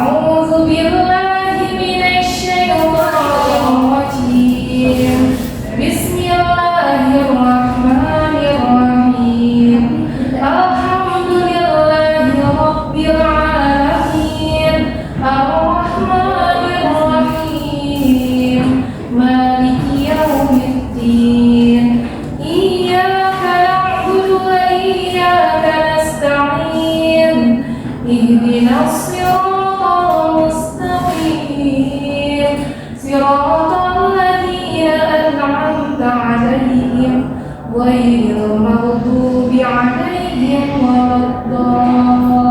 أعوذ بالله من الشيطان الرجيم بسم الله الرحمن الرحيم الحمد لله رب العالمين الرحمن الرحيم مالك يوم الدين إياك نعبد وإياك نستعين اهدنا الصراط المستقيم صراط الذين أنعمت عليهم غير المغضوب عليهم ولا الضالين.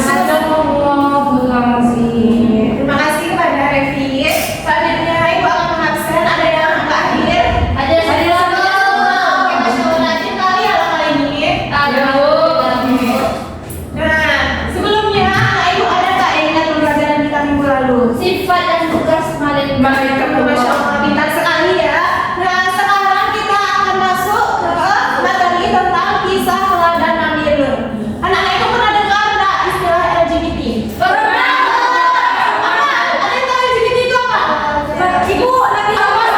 Sadaqallahul azim. Terima kasih kepada Revi. Selanjutnya Ibu akan mengabsen. Ada yang angka akhir? Ada yang oke, Masya Allah. Rajin kali ya kali ini. Nah, sebelumnya Ibu ada nggak yang ingat pembelajaran kita minggu lalu? Sifat dan tugas Masya Allah, pintar sekali ya. Nah, sekarang kita akan masuk ke materi tentang kisah teladan Nabi Lut. Anak-anak itu pernah dengar nggak istilah LGBT? Pernah. Ada yang tahu LGBT itu apa? Ibu, Nabi Muhammad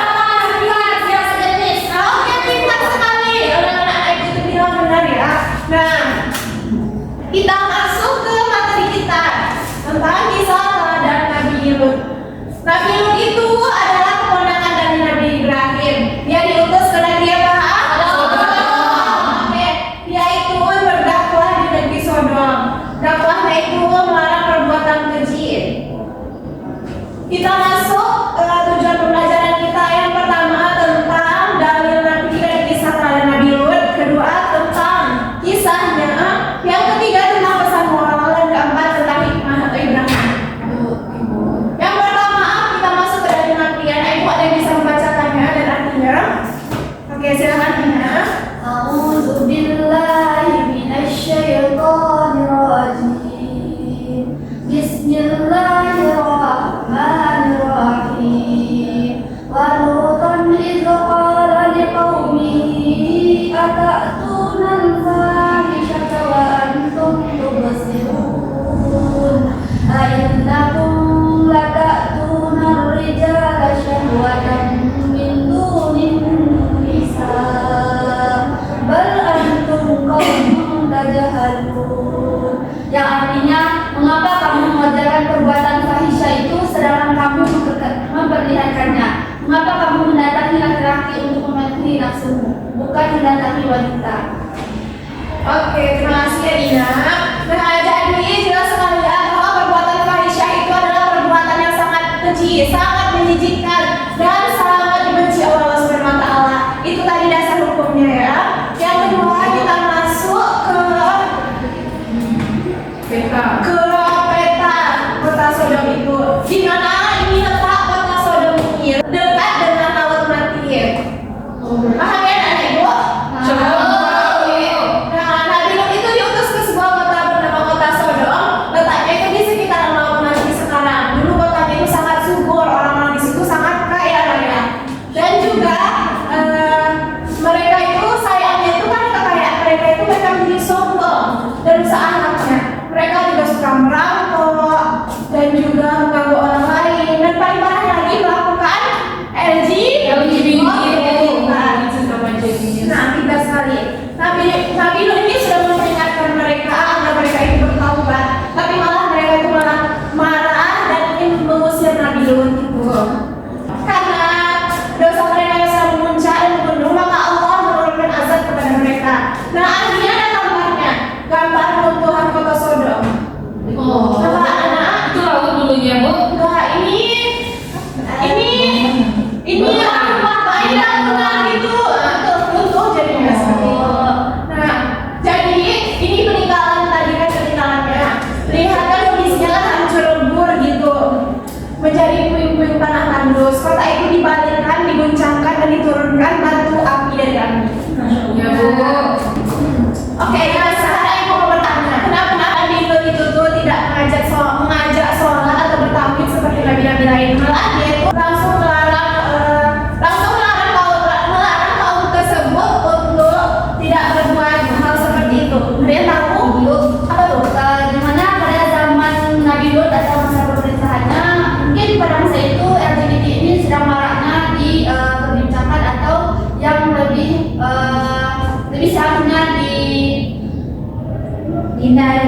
oke, pintar sekali. Anak-anak ibu itu bilang benar ya. Nah, kita masuk ke materi kita tentang kisah teladan Nabi Lut. Nabi Lut itu adalah keponakan dari Nabi Ibrahim. Dia diutus ke negeri apa? Oke. Dia itu berdakwah di negeri Sodom. Dakwahnya itu melarang perbuatan keji. Kita masuk ke tujuan pembelajaran kita. Yang pertama tentang dalil Nabi dari kisah teladan Nabi Lut. Kedua tentang kisahnya. Yang ketiga tentang pesan moral. Dan keempat tentang hikmah atau Ibrahim. Yang pertama kita masuk ke dalil Nabi. Ibu ada yang bisa membacakannya dan artinya? Oke, silakan Dina. A'udzu billahi minasyaitonir rajim. Bismillahirrahmanirrahim. Wa lutan idz qala liqaumihi ata'tunal fahishata wa antum tubsirun. A'innakum lata'tunar rijala syahwatan min dunin nisa. Bal antum qaumun tajhalun. Yang artinya, mengapa kamu mengerjakan perbuatan fahisya itu sedangkan kamu memperlihatkannya? Mengapa kamu mendatangi laki-laki untuk memenuhi nafsumu, bukan mendatangi wanita? Oke, terima kasih ya Dina. Nah, jadi jelas sekali ya bahwa perbuatan fahisyah itu adalah perbuatan yang sangat keji, sangat menjijikkan dan sangat dibenci oleh Allah Subhanahu wa taala. Itu tadi dasar hukumnya ya. Yang kedua kita masuk ke peta kota Sodom itu. Di mana ini letak kota Sodom ini? Dekat dengan Laut Mati. Paham ya anak ibu? Nah, Nabi Lut itu diutus ke sebuah kota bernama kota Sodom. Letaknya itu di sekitaran Laut Mati sekarang. Dulu kotanya itu sangat subur, orang-orang di situ sangat kaya raya. Dan juga mereka itu sayangnya itu kan kekayaan mereka itu mereka menjadi sombong dan seanaknya. Mereka juga suka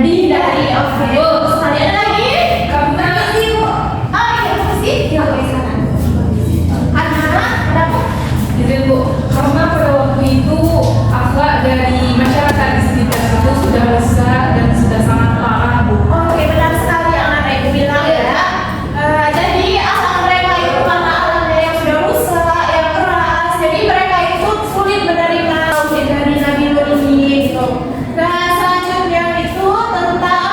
dihindari. Oke. Terus tadi ada lagi? Kamu Permisi Bu. Oh iya permisi. Ya oke silakan. Karena kenapa? Jadi Bu, karena pada waktu itu akhlak dari masyarakat di sekitar itu sudah rusak dan sudah sangat parah Bu. Oke, benar sekali yang anak ibu bilang ya. Jadi akhlak mereka itu karena akhlaknya yang sudah rusak, yang keras. Jadi mereka itu sulit menerima tauhid dari Nabi Nuh ini gitu. Nah selanjutnya itu tentang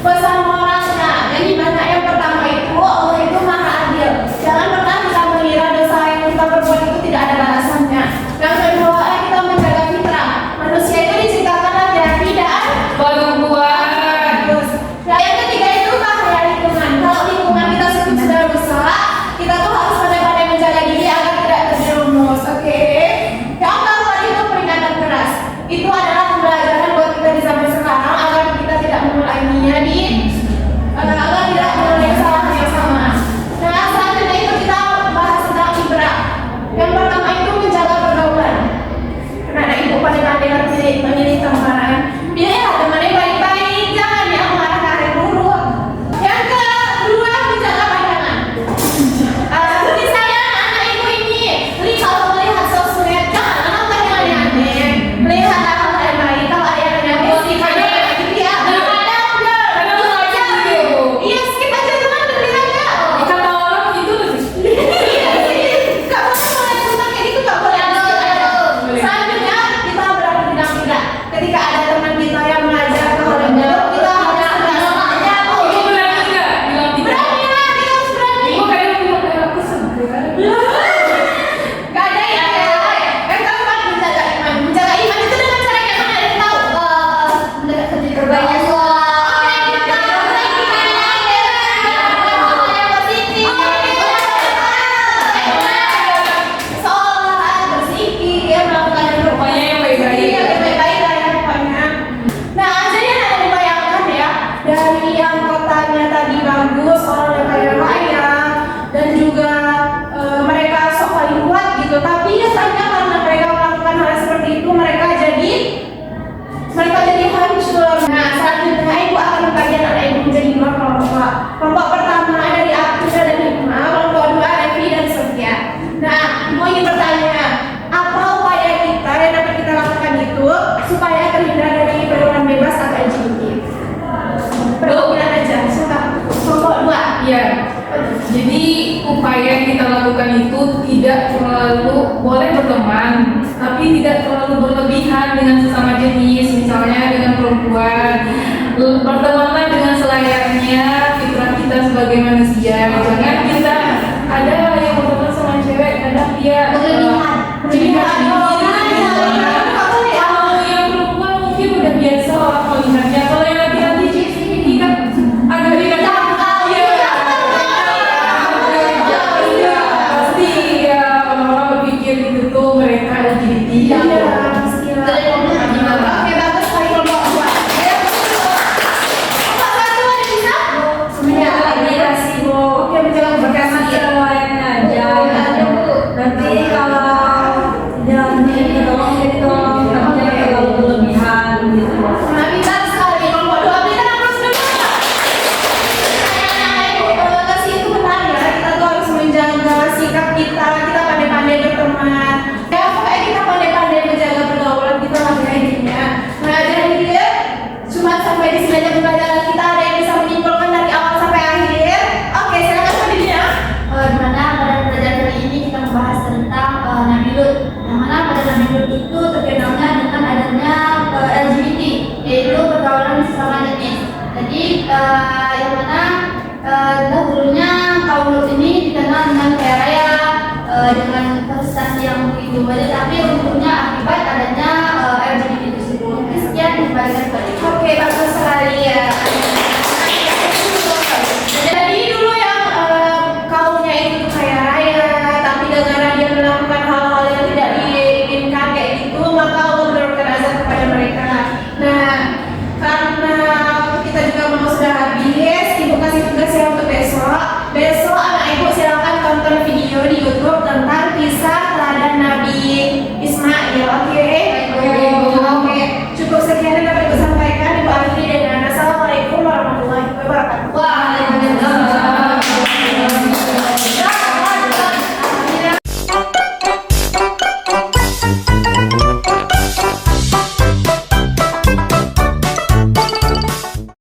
pesan moralnya. Jadi banyak yang pertama itu Allah itu maha adil. Jangan pernah kita mengira dosa yang kita perbuat itu tidak ada balasannya. Yang kedua kita menjaga fitrah. Manusia itu diciptakan laki-laki dan Perempuan. terus, nah, yang ketiga itu bahaya lingkungan. Kalau lingkungan kita sudah rusak, kita tuh harus pandai-pandai menjaga diri agar tidak terjerumus. Oke. Yang keempat itu peringatan keras. Itu adalah pembelajaran buat kita di zaman sekarang agar kita tidak mengulanginya agar tidak mengulangi kesalahan yang sama. Nah selanjutnya itu kita bahas tentang ibrah. Yang pertama itu menjaga pergaulan. Karena ibu pandai-pandai harus memilih teman. Pilihlah teman yang baik-baik, jangan yang marah-marah buruk. Yang kedua menjaga pandangan. Misalnya anak ibu ini kalau melihat sosmed, jangan nonton yang aneh-aneh. Melihat hal yang baik. Kalau ada yang aneh, skip aja. Iya, Kadang sengaja gitu. iya skip aja teman, dengerin aja. Kata orang itu Iya, nggak boleh mulai tentang kayak gitu, nggak boleh. Selanjutnya kita berada di bidang tidak. Ketika ada teman kita yang mengajar ke hal yang buruk, kita harus mengajarnya. Ibu berani nggak bilang tidak? Berani lah, kita harus berani. Ibu kadang bilang kayak aku segan. Gak ada yang yang keempat menjaga iman. Menjaga iman itu dengan cara yang mana ada yang tahu? Mendekati perbaikan Oke, kita perbaiki yang positif. Sholat, berzikir, melakukan yang Pokoknya yang baik-baik. Iya, yang baik-baik lah ya pokoknya. Nah, jadi ada dibayangkan ya, dari yang kotanya tadi bagus, orang yang kaya raya, dan juga mereka sok paling kuat gitu. Tapi nyatanya karena mereka melakukan hal seperti itu, mereka jadi hancur. Nah, selanjutnya ibu akan membagi anak ibu menjadi dua kelompok. Kelompok pertama ada di Aqidah dan Hikmah, kelompok dua Revi dan Sofia. Nah, ibu ingin bertanya, apa upaya kita yang dapat kita lakukan itu supaya terhindar dari pergaulan bebas atau LGBT? Pergaulan aja, suka. Kelompok dua. Iya. Jadi upaya yang kita lakukan itu tidak terlalu boleh berteman, tapi tidak terlalu berlebihan dengan sesama jenis, misalnya dengan perempuan. Bertemanlah dengan selayaknya fitrah kita sebagai manusia. Jangan kita ada yang berteman sama cewek, kadang dia Berlebihan. Kalau yang perempuan mungkin udah biasa orang melihatnya. Kalau yang laki-laki ini kan agak dikasih. Pasti ya orang-orang berpikir itu tuh mereka LGBT. Iya, oke, bagus sekali kelompok dua. Kelompok satu ada bisa? Oke, menjaga keberkatan. Nanti kalau jangan ditolong tapi jangan terlalu berlebihan gitu. Nah, pintar sekali kelompok dua. Kita terus dulu. Kasih itu benar ya. Kita tuh harus menjaga sikap kita. Kita pandai-pandai berteman. Ya, pokoknya kita pandai-pandai menjaga pergaulan kita lah ya intinya. Nah, jadi cuma sampai di sini aja pembelajaran kita. Ada yang bisa menyimpulkan dari awal sampai akhir? Oke, silakan Fadilya. Di mana pada pelajaran kali ini kita membahas tentang Nabi Lut. Yang mana pada Nabi Lut itu terkenalnya dengan adanya LGBT, yaitu pergaulan sesama jenis. Jadi yang mana dahulunya kaum Lut ini dikenal dengan kaya raya, dengan prestasi yang begitu banyak, tapi